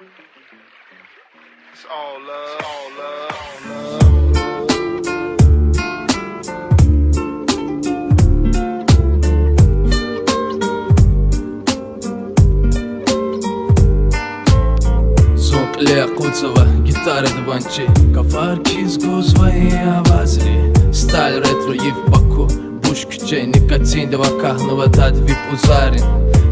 It's all love, it's all love, all love. Лея Куцева, гитара Дванчи, Кафар Киз Гузвай Авазри, сталь ретро и в Баку, буш küçey никотин дева kahnuva tadvip uzarin.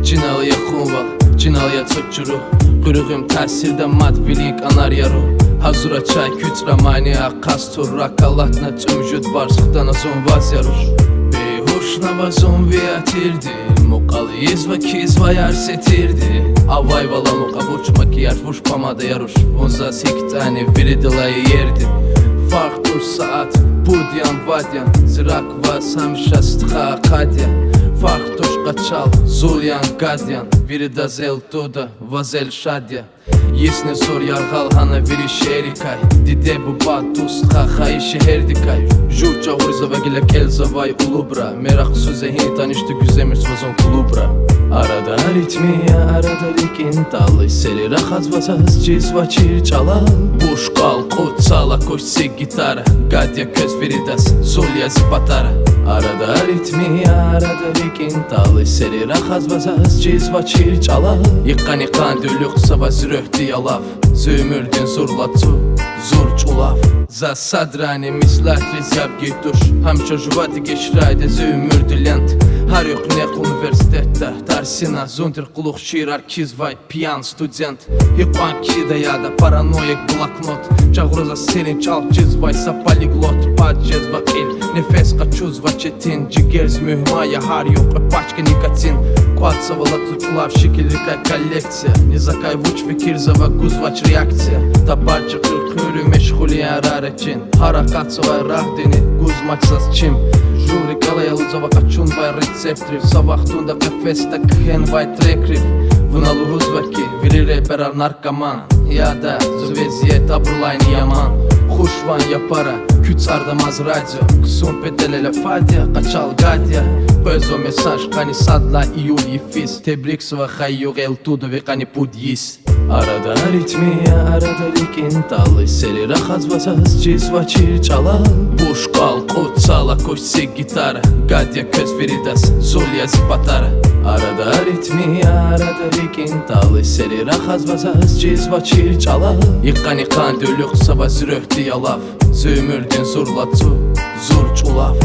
Çinal ya khunval, çinal ya çöçürü, kırığım tasirde madvilink anar yaru. Hazura çay küt ramaniya kastur rakalatna tümjüt varsıktan azon vaz yarur. Beyhuşna vazon viyatirdi, muqal izva kizva yar setirdi. Avay vala muqa burç makiyar vuş pamada yaruş. Onza sektane viridilay yerdi. Fark dur saat, budyan vadyan, zırak va samşa stxa qadya. Fark tuş qaçal, zulyan gadyan, virida zel tuda, vazel şadya. Yesne zor yargal hana viri şerikay, dide bu batus xaxay şeherdikay. Jurça urzava gilek elzavay ulubra, merak söze hin tanıştı güzemir svazon kulubra. Arada ritmiya, arada rikintalı, seri rahat vasas cizva çir çalal. Buş kal kutsala koşse gitara, gadya köz viridas, zulya zipatara. Arada ritmiya, arada rikintalı, seri rahat vasas cizva çir çalal. Yıkan yıkan dülük sava züröhti yalav, zümürdün zurlatsu, zur çulav. За садрани мислат резяб гитуш, хамчо жвати гешрайде зümürdü lent. Har yok nek üniversitette, tarsina zunter quluq şirar kizvay piyan student. Yıqan kida yada paranoyak bloknot, çağroza senin çal cizvaysa poliglot. Паджез vakil, nefes qaçuzva çetin, cigerz mühmaya har yok paçka nikotin. Kvatsavala tuçulav şekillikay kolleksiya, nizakay vuç fikirza va guzvaç reaksiya. Tabarca kırkürü meşguliyen rareçin, harakatsava rahdini guzmaçsaz çim. Juri kalayalızava kaçun vay receptriv, savahtunda kafesta khen vay trekrif. Vınalu huzvaki, viri reperar narkoman, ya da zveziyet aburlayni yaman. Хушван я пара, küt sardamaz radyo, kısum pedelele fadya, kaçal gadya. Bezo mesaj, kani sadla iyul yifiz, tebrik sva hayyug el tudo ve kani pudyis. Arada ritmiya, arada rikintalı, seri rahat vasas cizva çir çalal. Buş kal kutsala koşse gitara, gadya köz viridas, zulya zipatara. Arada ritmiya, arada rikintalı, seri rahat vasas cizva çir çalal. Yıkan dölük sava züröhti yalav, zümürdün zurlatsu, zur çulav.